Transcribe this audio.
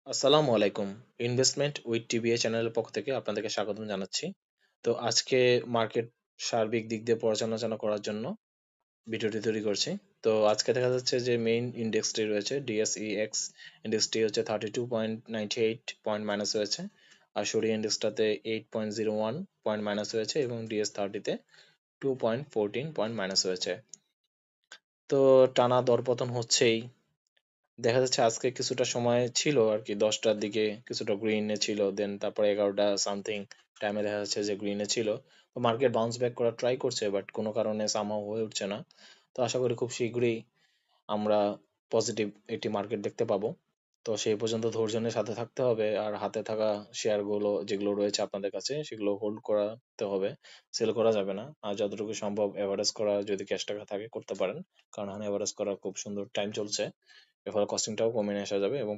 আসসালামু আলাইকুম। Investment with টিবিএ চ্যানেলের পক্ষ থেকে আপনাদেরকে স্বাগতম জানাচ্ছি। তো আজকে মার্কেট সার্বিক দিক দিয়ে পর্যালোচনা করার জন্য ভিডিওটি তৈরি করছি। তো আজকে দেখা যাচ্ছে যে মেইন ইন্ডেক্সটি রয়েছে ডিএসইএক্স ইন্ডেক্সটি হচ্ছে 32.98 পয়েন্ট মাইনাস হয়েছে। আর সরিয়ে ইন্ডেক্সটাতে 8.01 পয়েন্ট মাইনাস হয়েছে এবং ডিএস30তে 2.14 পয়েন্ট মাইনাস হয়েছে। তো টানা দরপতন হচ্ছেই। দেখা যাচ্ছে আজকে কিছুটা সময় ছিল আর কি 10টার দিকে কিছুটা গ্রিনে ছিল, দেন তারপরে 11টা সামথিং টাইমে দেখা যাচ্ছে যে গ্রিনে ছিল। তো মার্কেট বাউন্স ব্যাক করার ট্রাই করছে, বাট কোনো কারণে সামহাও হয়ে উঠছে না। তো আশা করি খুব শীঘ্রই আমরা পজিটিভ একটি মার্কেট দেখতে পাবো। তো সেই পর্যন্ত ধৈর্য নিয়ে সাথে থাকতে হবে, আর হাতে থাকা শেয়ারগুলো যেগুলো রয়েছে আপনাদের কাছে সেগুলো হোল্ড করাতে হবে, সেল করা যাবে না। আর যতটুকু সম্ভব এভারেজ করা যদি ক্যাশ টাকা থাকে করতে পারেন, কারণ এখন এভারেজ করার খুব সুন্দর টাইম চলছে। এর ফলে কস্টিংটাও কমে নিয়ে আসা যাবে এবং